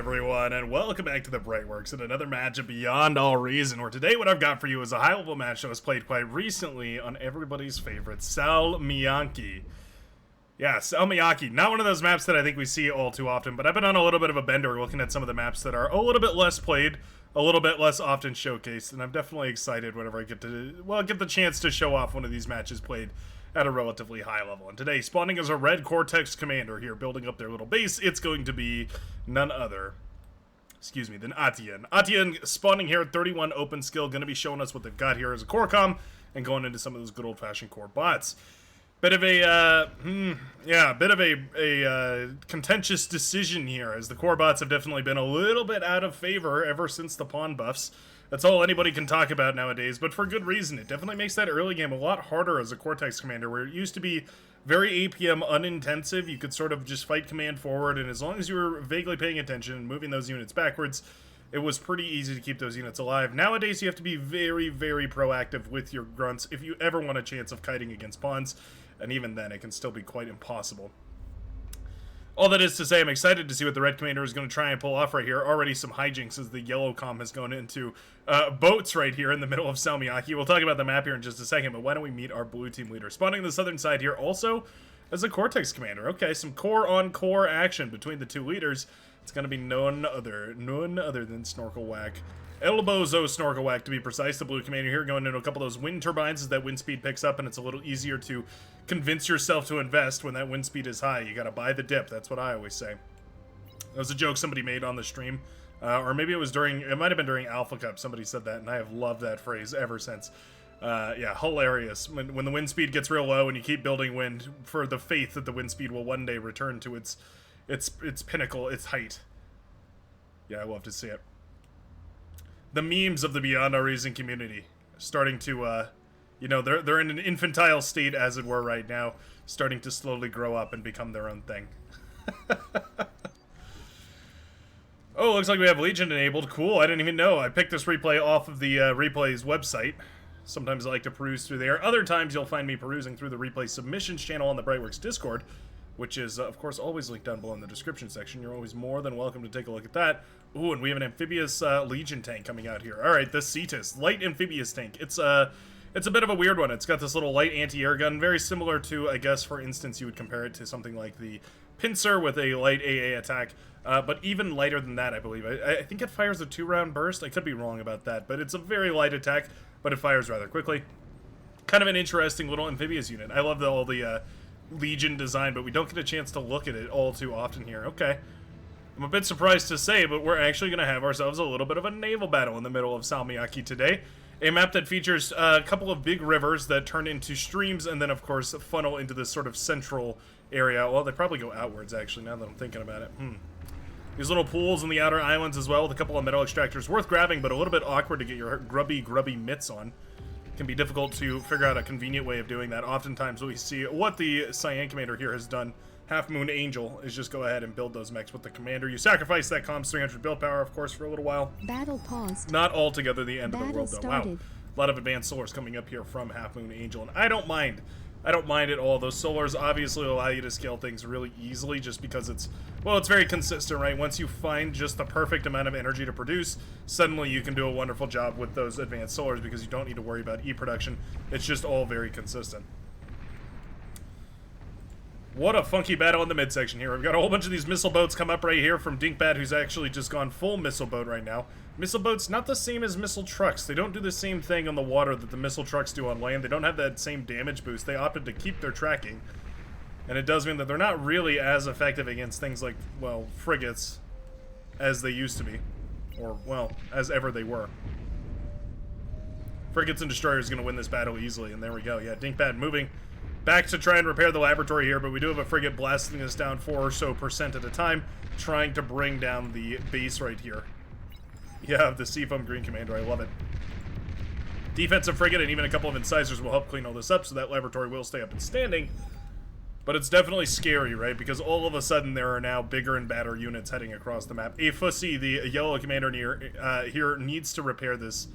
everyone, and welcome back to the Brightworks and another match of Beyond All Reason, where today what I've got for you is a high-level match that was played quite recently on everybody's favorite Salmiakki. Yeah, Salmiakki. Not one of those maps that I think we see all too often, but I've been on a little bit of a bender looking at some of the maps that are a little bit less played, a little bit less often showcased, and I'm definitely excited whenever I get the chance to show off one of these matches played at a relatively high level. And today, spawning as a red Cortex commander here, building up their little base, it's going to be none other, than Atian. Atian spawning here at 31 open skill, going to be showing us what they've got here as a core comm, and going into some of those good old-fashioned core bots. Bit of a, contentious decision here, as the core bots have definitely been a little bit out of favor ever since the pawn buffs. That's all anybody can talk about nowadays, but for good reason. It definitely makes that early game a lot harder as a Cortex commander, where it used to be very APM unintensive. You could sort of just fight command forward, and as long as you were vaguely paying attention and moving those units backwards, it was pretty easy to keep those units alive. Nowadays, you have to be very, very proactive with your grunts if you ever want a chance of kiting against pawns, and even then, it can still be quite impossible. All that is to say, I'm excited to see what the red commander is going to try and pull off right here. Already some hijinks as the yellow comm has gone into boats right here in the middle of Salmiakki. We'll talk about the map here in just a second, but why don't we meet our blue team leader? Spawning the southern side here also as a Cortex commander. Okay, some core-on-core action between the two leaders. It's going to be none other than Snorkel Whack. Elbozo Snorkel Whack, to be precise, the blue commander here, going into a couple of those wind turbines as that wind speed picks up, and it's a little easier to convince yourself to invest when that wind speed is high. You gotta buy the dip, that's what I always say. That was a joke somebody made on the stream, or maybe it might have been during Alpha Cup, somebody said that, and I have loved that phrase ever since. Yeah, hilarious. When the wind speed gets real low and you keep building wind for the faith that the wind speed will one day return to its pinnacle, its height. Yeah, I love to see it. The memes of the Beyond Our Reason community starting to, they're in an infantile state, as it were, right now, starting to slowly grow up and become their own thing. Oh, looks like we have Legion enabled. Cool, I didn't even know. I picked this replay off of the Replays website. Sometimes I like to peruse through there. Other times you'll find me perusing through the Replay submissions channel on the Brightworks Discord, which is, of course, always linked down below in the description section. You're always more than welcome to take a look at that. Ooh, and we have an amphibious Legion tank coming out here. Alright, the Cetus, light amphibious tank. It's a bit of a weird one. It's got this little light anti-air gun, very similar to, I guess, for instance, you would compare it to something like the Pincer with a light AA attack, but even lighter than that, I believe. I think it fires a 2-round burst. I could be wrong about that, but it's a very light attack, but it fires rather quickly. Kind of an interesting little amphibious unit. I love all the Legion design, but we don't get a chance to look at it all too often here. Okay. I'm a bit surprised to say, but we're actually going to have ourselves a little bit of a naval battle in the middle of Salmiakki today. A map that features a couple of big rivers that turn into streams and then, of course, funnel into this sort of central area. Well, they probably go outwards, actually, now that I'm thinking about it. These little pools in the outer islands as well with a couple of metal extractors. Worth grabbing, but a little bit awkward to get your grubby mitts on. Can be difficult to figure out a convenient way of doing that. Oftentimes we see what the Cyan Commander here has done, Half Moon Angel, is just go ahead and build those mechs with the Commander. You sacrifice that Comm's 300 build power, of course, for a little while. Battle paused. Not altogether the end of the world, though. Started. Wow. A lot of advanced solars coming up here from Half Moon Angel, and I don't mind. I don't mind at all. Those solars obviously allow you to scale things really easily just because it's very consistent, right? Once you find just the perfect amount of energy to produce, suddenly you can do a wonderful job with those advanced solars because you don't need to worry about E-production. It's just all very consistent. What a funky battle in the midsection here. We've got a whole bunch of these missile boats come up right here from Dinkbad, who's actually just gone full missile boat right now. Missile boats, not the same as missile trucks. They don't do the same thing on the water that the missile trucks do on land. They don't have that same damage boost. They opted to keep their tracking. And it does mean that they're not really as effective against things like, well, frigates as they used to be. Or, well, as ever they were. Frigates and destroyers are going to win this battle easily, and there we go. Yeah, Dinkbad moving back to try and repair the laboratory here, but we do have a frigate blasting us down 4% or so at a time, trying to bring down the base right here. Yeah, the Seafoam Green Commander, I love it. Defensive frigate and even a couple of incisors will help clean all this up, so that laboratory will stay up and standing. But it's definitely scary, right? Because all of a sudden there are now bigger and badder units heading across the map. A Fussy, the yellow commander here needs to repair this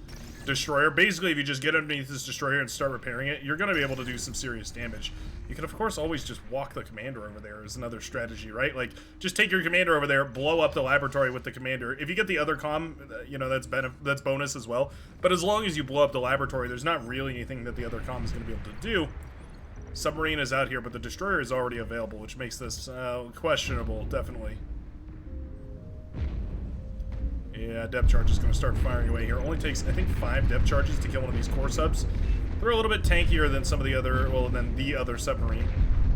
destroyer. Basically, if you just get underneath this destroyer and start repairing it, you're going to be able to do some serious damage. You can, of course, always just walk the commander over there is another strategy, right? Like, just take your commander over there, blow up the laboratory with the commander. If you get the other comm, you know, that's bonus as well. But as long as you blow up the laboratory, there's not really anything that the other comm is going to be able to do. Submarine is out here, but the destroyer is already available, which makes this questionable, definitely. Yeah, depth charge is going to start firing away here. Only takes, I think, 5 depth charges to kill one of these core subs. They're a little bit tankier than some of the other, well, than the other submarine,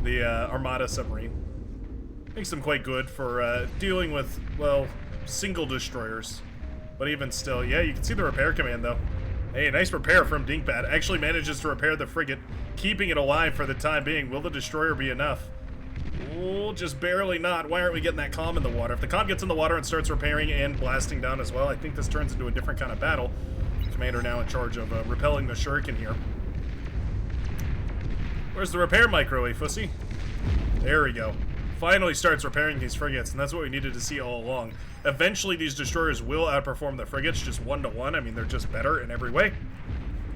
the Armada submarine. Makes them quite good for dealing with, well, single destroyers. But even still, yeah, you can see the repair command, though. Hey, nice repair from Dinkbat. Actually manages to repair the frigate, keeping it alive for the time being. Will the destroyer be enough? Oh, just barely not. Why aren't we getting that comm in the water? If the comm gets in the water and starts repairing and blasting down as well, I think this turns into a different kind of battle. Commander now in charge of repelling the shuriken here. Where's the repair micro, Fussy? There we go. Finally starts repairing these frigates, and that's what we needed to see all along. Eventually, these destroyers will outperform the frigates just 1-to-1. I mean, they're just better in every way.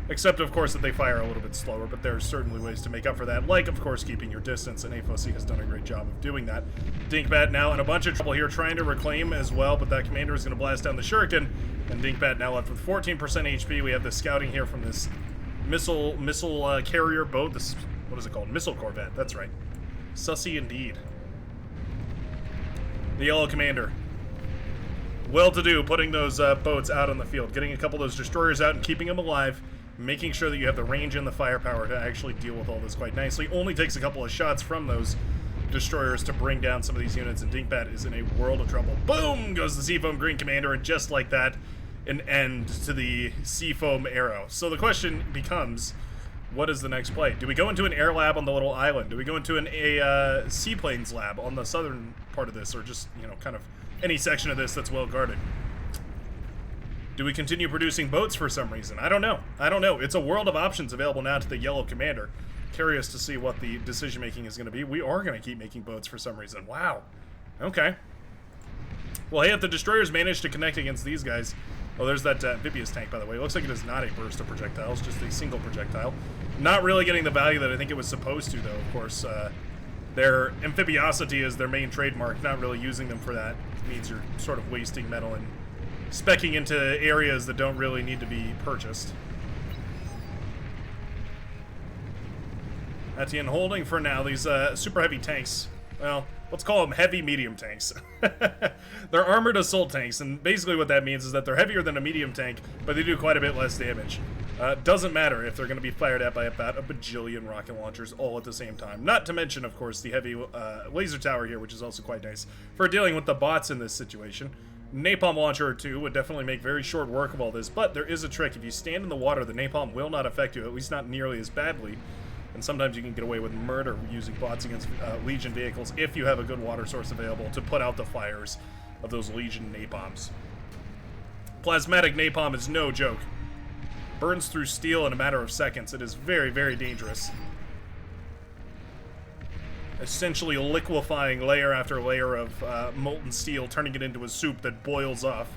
Except, of course, that they fire a little bit slower, but there are certainly ways to make up for that, like, of course, keeping your distance, and Fussy has done a great job of doing that. Dinkbat now in a bunch of trouble here, trying to reclaim as well, but that commander is going to blast down the shuriken, and Dinkbat now left with 14% HP. We have the scouting here from this missile carrier boat. This, what is it called? Missile corvette, that's right. Sussy indeed. The yellow commander. Well-to-do, putting those boats out on the field, getting a couple of those destroyers out and keeping them alive, making sure that you have the range and the firepower to actually deal with all this quite nicely. Only takes a couple of shots from those destroyers to bring down some of these units, and Dinkbat is in a world of trouble. Boom goes the Seafoam Green Commander, and just like that, an end to the Seafoam Arrow. So the question becomes, what is the next play? Do we go into an air lab on the little island? Do we go into a seaplanes lab on the southern part of this, or just, you know, kind of any section of this that's well guarded? Do we continue producing boats for some reason? I don't know. I don't know. It's a world of options available now to the yellow commander. Curious to see what the decision making is going to be. We are going to keep making boats for some reason. Wow. Okay. Well, hey, if the destroyers manage to connect against these guys... Oh, there's that amphibious tank, by the way. It looks like it is not a burst of projectiles, just a single projectile. Not really getting the value that I think it was supposed to, though, of course. Their amphibiosity is their main trademark. Not really using them for that means you're sort of wasting metal and specking into areas that don't really need to be purchased. Etienne holding for now these super heavy tanks. Well, let's call them heavy medium tanks. They're armored assault tanks, and basically what that means is that they're heavier than a medium tank, but they do quite a bit less damage. Doesn't matter if they're going to be fired at by about a bajillion rocket launchers all at the same time. Not to mention, of course, the heavy laser tower here, which is also quite nice for dealing with the bots in this situation. Napalm launcher or two would definitely make very short work of all this, but there is a trick. If you stand in the water, the napalm will not affect you, at least not nearly as badly. And sometimes you can get away with murder using bots against Legion vehicles if you have a good water source available to put out the fires of those Legion napalms. Plasmatic napalm is no joke. Burns through steel in a matter of seconds. It is very, very dangerous. Essentially liquefying layer after layer of molten steel, turning it into a soup that boils off.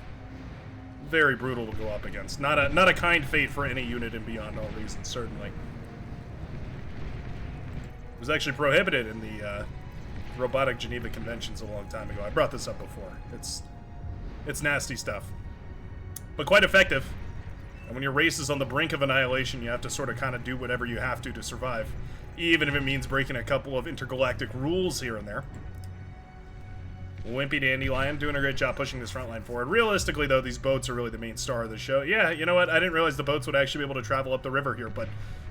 Very brutal to go up against. Not a kind fate for any unit in Beyond All Reasons, certainly. It was actually prohibited in the Robotic Geneva Conventions a long time ago. I brought this up before. It's nasty stuff. But quite effective. And when your race is on the brink of annihilation, you have to sort of kind of do whatever you have to survive. Even if it means breaking a couple of intergalactic rules here and there. Wimpy Dandelion doing a great job pushing this front line forward. Realistically, though, these boats are really the main star of the show. Yeah, you know what? I didn't realize the boats would actually be able to travel up the river here, but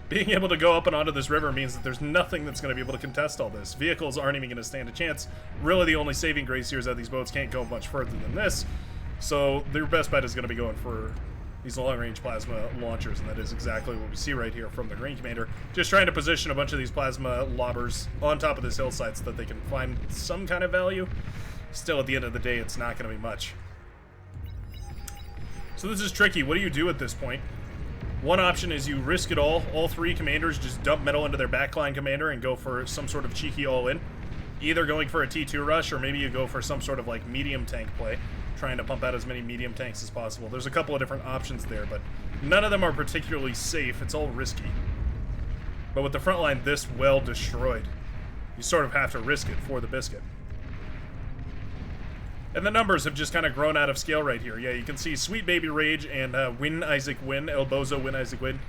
being able to go up and onto this river means that there's nothing that's going to be able to contest all this. Vehicles aren't even going to stand a chance. Really, the only saving grace here is that these boats can't go much further than this. So their best bet is going to be going for these long-range plasma launchers, and that is exactly what we see right here from the Green Commander. Just trying to position a bunch of these plasma lobbers on top of this hillside so that they can find some kind of value. Still, at the end of the day, it's not going to be much. So this is tricky. What do you do at this point? One option is you risk it all. All three commanders just dump metal into their backline commander and go for some sort of cheeky all-in. Either going for a T2 rush, or maybe you go for some sort of like medium tank play. trying to pump out as many medium tanks as possible. There's a couple of different options there, but none of them are particularly safe. It's all risky. But with the front line this well destroyed, you sort of have to risk it for the biscuit. And the numbers have just kind of grown out of scale right here. Yeah, you can see Sweet Baby Rage and Win Isaac Win, El Bozo Win Isaac Win,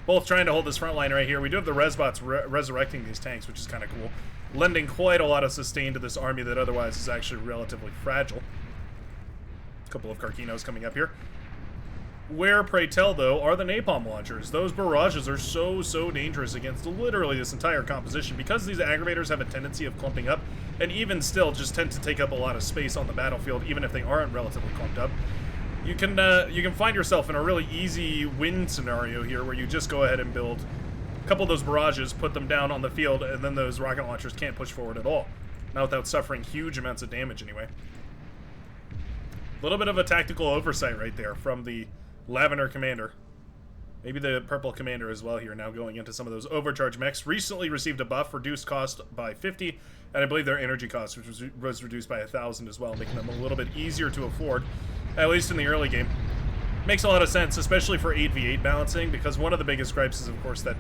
both trying to hold this front line right here. We do have the Resbots resurrecting these tanks, which is kind of cool, lending quite a lot of sustain to this army that otherwise is actually relatively fragile. A couple of Karkinos coming up here. Where, pray tell, though, are the napalm launchers? Those barrages are so dangerous against literally this entire composition because these aggravators have a tendency of clumping up, and even still just tend to take up a lot of space on the battlefield, even if they aren't relatively clumped up. You can find yourself in a really easy win scenario here where you just go ahead and build a couple of those barrages, put them down on the field, and then those rocket launchers can't push forward at all. Not without suffering huge amounts of damage anyway. A little bit of a tactical oversight right there from the Lavender Commander. Maybe the Purple Commander as well here, now going into some of those overcharge mechs. Recently received a buff, reduced cost by 50, and I believe their energy cost was reduced by 1,000 as well, making them a little bit easier to afford, at least in the early game. Makes a lot of sense, especially for 8v8 balancing, because one of the biggest gripes is, of course, that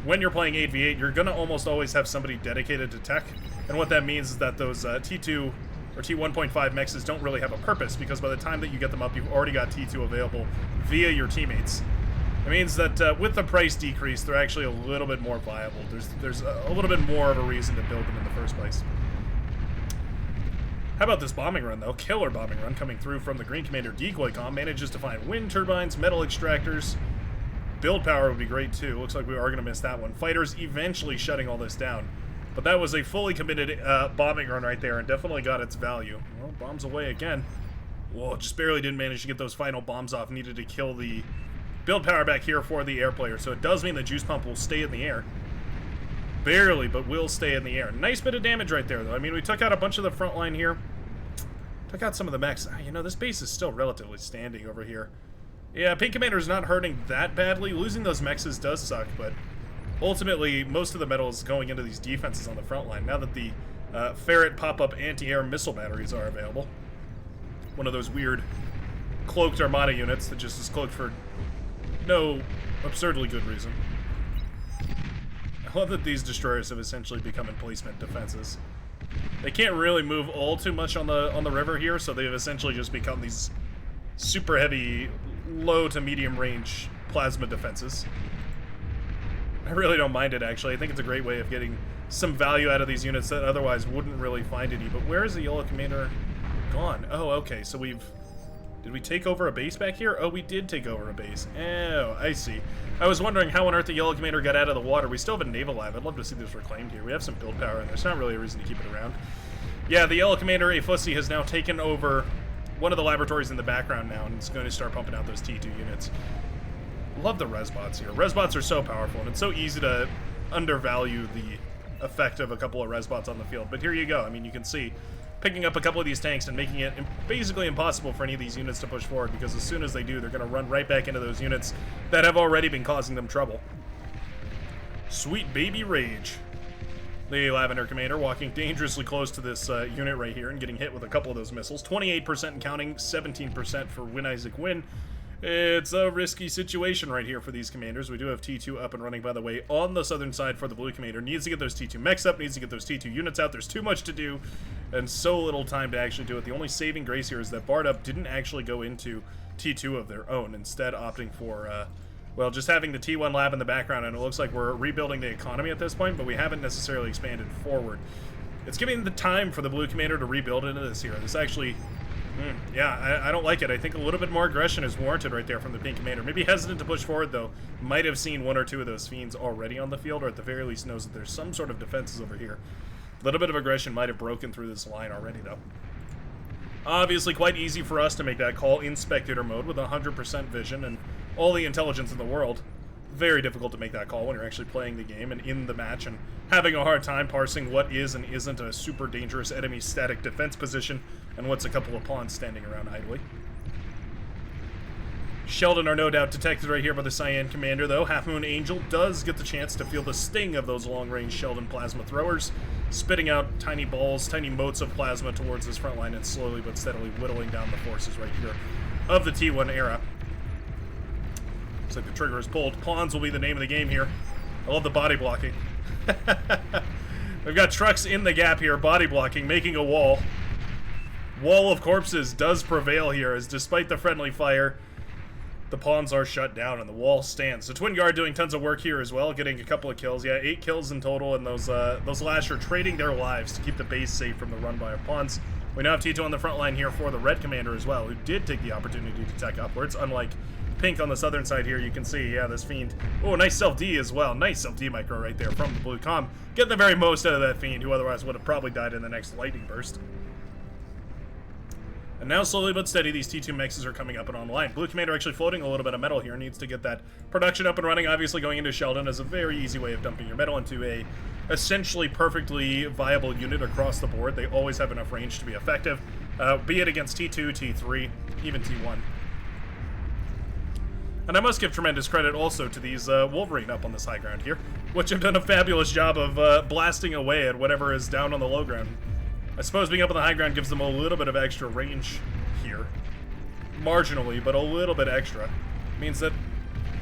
when you're playing 8v8, you're going to almost always have somebody dedicated to tech, and what that means is that those T2 or T1.5 mexes don't really have a purpose, because by the time that you get them up, you've already got T2 available via your teammates. It means that with the price decrease, they're actually a little bit more viable. There's a little bit more of a reason to build them in the first place. How about this bombing run, though? Killer bombing run coming through from the Green Commander Decoy Com. Manages to find wind turbines, metal extractors. Build power would be great, too. Looks like we are going to miss that one. Fighters eventually shutting all this down. But that was a fully committed bombing run right there, and definitely got its value. Well, bombs away again. Whoa, just barely didn't manage to get those final bombs off. Needed to kill the build power back here for the air player, so it does mean the juice pump will stay in the air. Barely, but will stay in the air. Nice bit of damage right there, though. I mean, we took out a bunch of the front line here. Took out some of the mechs. You know, this base is still relatively standing over here. Yeah, Pink Commander's not hurting that badly. Losing those mexes does suck, but ultimately, most of the metal is going into these defenses on the front line, now that the Ferret pop-up anti-air missile batteries are available. One of those weird cloaked Armada units that just is cloaked for no absurdly good reason. I love that these destroyers have essentially become emplacement defenses. They can't really move all too much on the river here, so they've essentially just become these super heavy, low to medium range plasma defenses. I really don't mind it, actually. I think it's a great way of getting some value out of these units that otherwise wouldn't really find any. But where is the Yellow Commander gone? Oh, okay, so did we take over a base back here? Oh, we did take over a base. Oh, I see. I was wondering how on earth the Yellow Commander got out of the water. We still have a Naval lab. I'd love to see this reclaimed here. We have some build power, and there's not really a reason to keep it around. Yeah, the Yellow Commander, a Fussy, has now taken over one of the laboratories in the background now, and it's going to start pumping out those T2 units. Love the Resbots here. Resbots are so powerful, and it's so easy to undervalue the effect of a couple of Resbots on the field. But here you go. I mean, you can see picking up a couple of these tanks and making it basically impossible for any of these units to push forward, because as soon as they do, they're going to run right back into those units that have already been causing them trouble. Sweet Baby Rage. The Lavender Commander walking dangerously close to this unit right here and getting hit with a couple of those missiles. 28% and counting, 17% for Win Isaac Win. It's a risky situation right here for these commanders. We do have T2 up and running, by the way, on the southern side for the Blue Commander. Needs to get those T2 mechs up, needs to get those T2 units out. There's too much to do, and so little time to actually do it. The only saving grace here is that Bardup didn't actually go into T2 of their own, instead opting for, well, just having the T1 lab in the background, and it looks like we're rebuilding the economy at this point, but we haven't necessarily expanded forward. It's giving the time for the Blue Commander to rebuild into this here. This actually... yeah, I don't like it. I think a little bit more aggression is warranted right there from the Pink Commander. Maybe hesitant to push forward, though. Might have seen one or two of those fiends already on the field, or at the very least knows that there's some sort of defenses over here. A little bit of aggression might have broken through this line already, though. Obviously quite easy for us to make that call in spectator mode with 100% vision and all the intelligence in the world. Very difficult to make that call when you're actually playing the game and in the match and having a hard time parsing what is and isn't a super dangerous enemy static defense position and what's a couple of pawns standing around idly. Sheldon are no doubt detected right here by the Cyan Commander, though. Half Moon Angel does get the chance to feel the sting of those long-range Sheldon plasma throwers. spitting out tiny balls, tiny motes of plasma towards this front line and slowly but steadily whittling down the forces right here of the T1 era. Looks like the trigger is pulled. Pawns will be the name of the game here. I love the body blocking. We've got trucks in the gap here, body blocking, making a wall. Wall of corpses does prevail here, as despite the friendly fire, the pawns are shut down and the wall stands. So Twin Guard doing tons of work here as well, getting a couple of kills. Yeah, 8 kills in total, and those Lash are trading their lives to keep the base safe from the run by our pawns. We now have T2 on the front line here for the Red Commander as well, who did take the opportunity to tech upwards, unlike Pink on the southern side here. You can see, yeah, this Fiend. Oh, nice self-D as well. Nice self-D micro right there from the Blue Com. Getting the very most out of that Fiend, who otherwise would have probably died in the next lightning burst. And now, slowly but steady, these T2 mexes are coming up and online. Blue Commander actually floating a little bit of metal here. Needs to get that production up and running. Obviously, going into Sheldon is a very easy way of dumping your metal into a essentially perfectly viable unit across the board. They always have enough range to be effective, be it against T2, T3, even T1. And I must give tremendous credit also to these Wolverine up on this high ground here, which have done a fabulous job of blasting away at whatever is down on the low ground. I suppose being up on the high ground gives them a little bit of extra range here. Marginally, but a little bit extra. Means that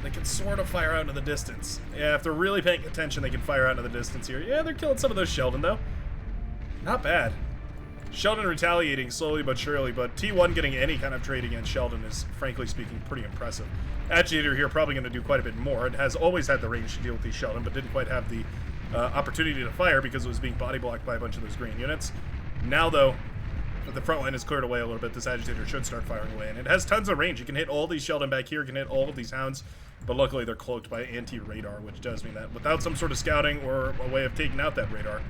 they can sort of fire out into the distance. Yeah, if they're really paying attention, they can fire out into the distance here. Yeah, they're killing some of those Sheldon, though. Not bad. Sheldon retaliating slowly but surely, but T1 getting any kind of trade against Sheldon is, frankly speaking, pretty impressive. Agitator here probably going to do quite a bit more. It has always had the range to deal with these Sheldon, but didn't quite have the opportunity to fire because it was being body blocked by a bunch of those green units. Now, though, that the front line is cleared away a little bit, this Agitator should start firing away. And it has tons of range. You can hit all these Sheldon back here, you can hit all of these Hounds, but luckily they're cloaked by anti-radar, which does mean that without some sort of scouting or a way of taking out that radar,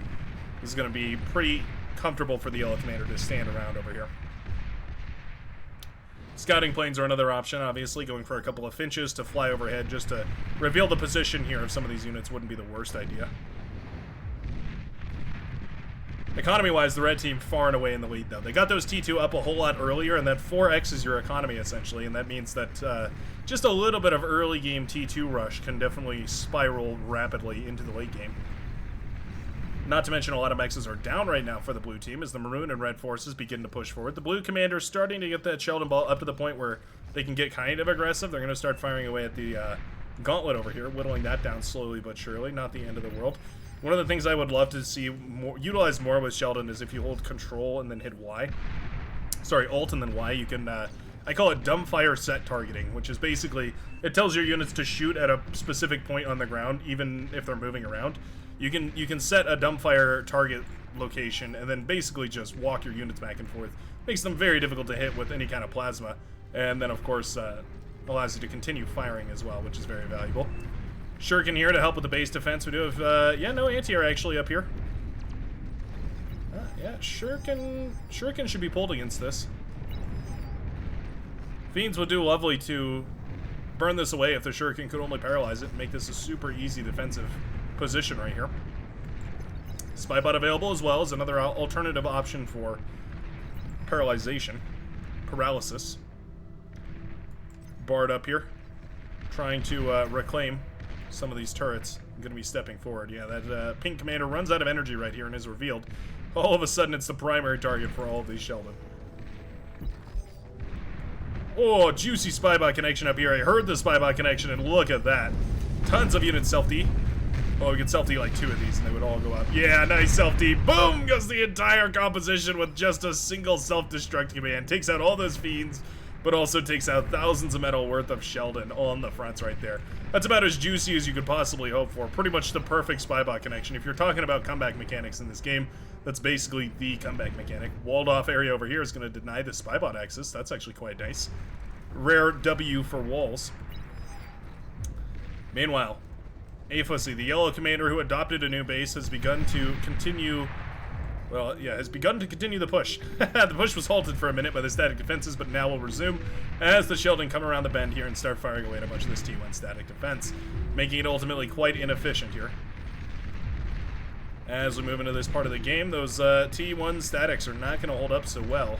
this is going to be pretty comfortable for the Yellow Commander to stand around over here. Scouting planes are another option, obviously. Going for a couple of Finches to fly overhead just to reveal the position here of some of these units wouldn't be the worst idea. Economy-wise, the red team far and away in the lead, though. They got those T2 up a whole lot earlier, and that 4x is your economy, essentially, and that means that just a little bit of early game T2 rush can definitely spiral rapidly into the late game. Not to mention a lot of mexes are down right now for the blue team as the maroon and red forces begin to push forward. The blue commander starting to get that Sheldon ball up to the point where they can get kind of aggressive. They're going to start firing away at the gauntlet over here, whittling that down slowly but surely. Not the end of the world. One of the things I would love to see utilized more with Sheldon is if you hold control and then hit Y. Sorry, alt and then Y, you can, I call it dumbfire set targeting, which is basically, it tells your units to shoot at a specific point on the ground, even if they're moving around. You can set a dumbfire target location and then basically just walk your units back and forth. Makes them very difficult to hit with any kind of plasma. And then, of course, allows you to continue firing as well, which is very valuable. Shuriken here to help with the base defense. We do have, yeah, no anti-air actually up here. Yeah, Shuriken should be pulled against this. Fiends would do lovely to burn this away if the Shuriken could only paralyze it and make this a super easy defensive position right here. Spybot available as well as another alternative option for paralyzation. Paralysis. Bard up here, trying to reclaim some of these turrets. I'm going to be stepping forward. Yeah, that pink commander runs out of energy right here and is revealed. All of a sudden, it's the primary target for all of these Sheldon. Oh, juicy Spybot connection up here. I heard the Spybot connection, and look at that. Tons of units self-D. Oh, we could self-D like 2 of these, and they would all go up. Yeah, nice self-D. Boom! Goes the entire composition with just a single self-destruct command. Takes out all those fiends, but also takes out thousands of metal worth of Sheldon on the fronts right there. That's about as juicy as you could possibly hope for. Pretty much the perfect Spybot connection. If you're talking about comeback mechanics in this game, that's basically the comeback mechanic. Walled off area over here is going to deny the Spybot access. That's actually quite nice. Rare W for walls. Meanwhile, Afussy, the yellow commander who adopted a new base, has begun to continue... Well, yeah, has begun to continue the push. The push was halted for a minute by the static defenses, but now will resume as the Sheldon come around the bend here and start firing away at a bunch of this T1 static defense, making it ultimately quite inefficient here. As we move into this part of the game, those T1 statics are not going to hold up so well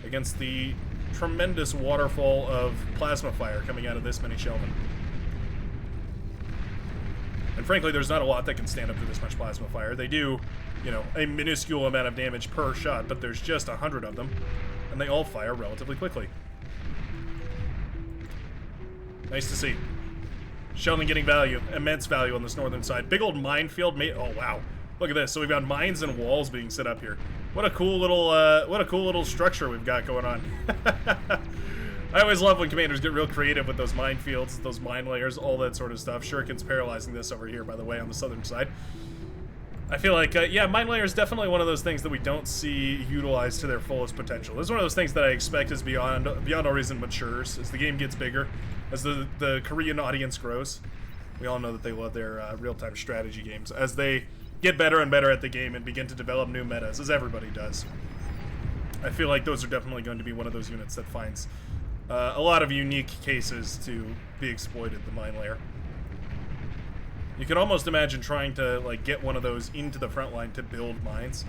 against the tremendous waterfall of plasma fire coming out of this many Sheldon. And frankly, there's not a lot that can stand up to this much plasma fire. They do, you know, a minuscule amount of damage per shot, but there's just 100 of them, and they all fire relatively quickly. Nice to see. Sheldon getting value, immense value on this northern side. Big old minefield made. Oh wow, look at this. So we've got mines and walls being set up here. What a cool little structure we've got going on. I always love when commanders get real creative with those minefields, those mine layers, all that sort of stuff. Shuriken's paralyzing this over here, by the way, on the southern side. I feel like, yeah, mine layer is definitely one of those things that we don't see utilized to their fullest potential. This is one of those things that I expect as beyond all reason matures, as the game gets bigger, as the Korean audience grows. We all know that they love their real-time strategy games. As they get better and better at the game and begin to develop new metas, as everybody does. I feel like those are definitely going to be one of those units that finds a lot of unique cases to be exploited, the mine layer. You can almost imagine trying to like get one of those into the front line to build mines.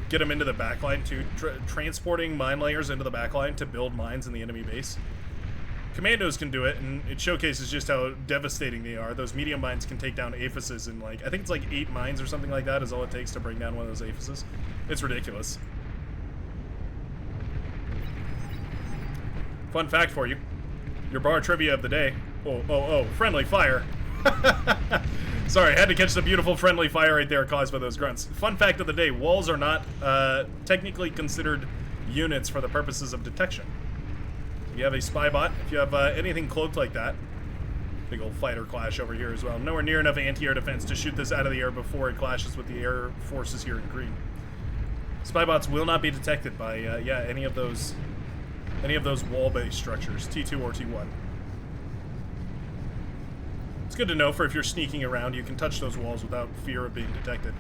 Get them into the back line too, transporting mine layers into the back line to build mines in the enemy base. Commandos can do it, and it showcases just how devastating they are. Those medium mines can take down aphises in like, I think it's like 8 mines or something like that is all it takes to bring down one of those aphises. It's ridiculous. Fun fact for you. Your bar trivia of the day. Oh, friendly fire. Sorry, I had to catch the beautiful friendly fire right there caused by those grunts. Fun fact of the day, walls are not technically considered units for the purposes of detection. If you have a spy bot, if you have anything cloaked like that, big old fighter clash over here as well. Nowhere near enough anti-air defense to shoot this out of the air before it clashes with the air forces here in green. Spy bots will not be detected by, yeah, any of those wall-based structures, T2 or T1. It's good to know for if you're sneaking around, you can touch those walls without fear of being detected.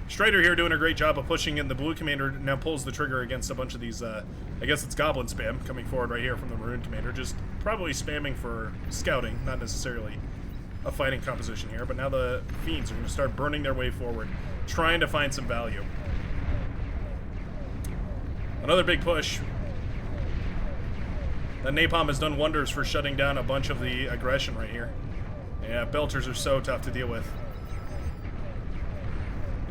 Strider here doing a great job of pushing in. The blue commander now pulls the trigger against a bunch of these, I guess it's goblin spam coming forward right here from the maroon commander. Just probably spamming for scouting, not necessarily a fighting composition here. But now the fiends are going to start burning their way forward, trying to find some value. Another big push. That napalm has done wonders for shutting down a bunch of the aggression right here. Yeah, Belchers are so tough to deal with.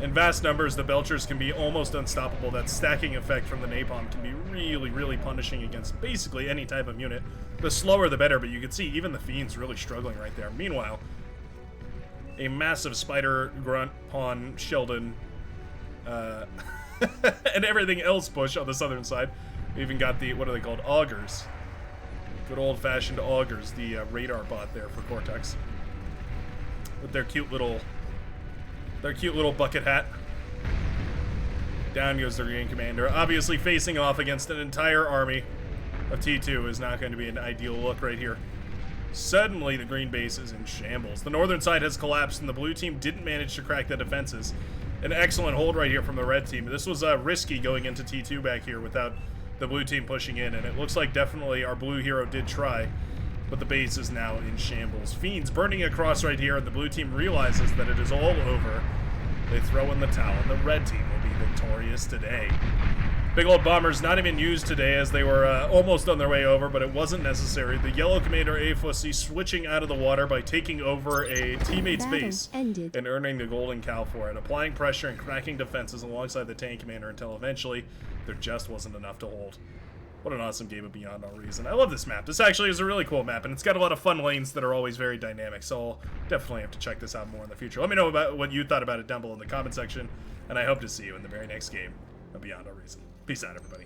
In vast numbers, the Belchers can be almost unstoppable. That stacking effect from the napalm can be really, really punishing against basically any type of unit. The slower the better, but you can see even the Fiends really struggling right there. Meanwhile, a massive spider, grunt, pawn, Sheldon, and everything else push on the southern side. We even got the, what are they called? Augurs. Good old-fashioned Augurs, the radar bot there for Cortex. With their cute little bucket hat. Down goes the Green Commander. Obviously facing off against an entire army of T2 is not going to be an ideal look right here. Suddenly the green base is in shambles. The northern side has collapsed and the blue team didn't manage to crack the defenses. An excellent hold right here from the red team. This was risky going into T2 back here without the blue team pushing in, and it looks like definitely our blue hero did try, but the base is now in shambles. Fiends burning across right here, and the blue team realizes that it is all over. They throw in the towel, and the red team will be victorious today. Big old bombers not even used today as they were almost on their way over, but it wasn't necessary. The yellow commander A-Fussy switching out of the water by taking over a teammate's base and earning the golden cow for it, applying pressure and cracking defenses alongside the tank commander until eventually there just wasn't enough to hold. What an awesome game of Beyond All Reason. I love this map. This actually is a really cool map, and it's got a lot of fun lanes that are always very dynamic, so I'll definitely have to check this out more in the future. Let me know about what you thought about it down below in the comment section, and I hope to see you in the very next game of Beyond All Reason. Peace out, everybody.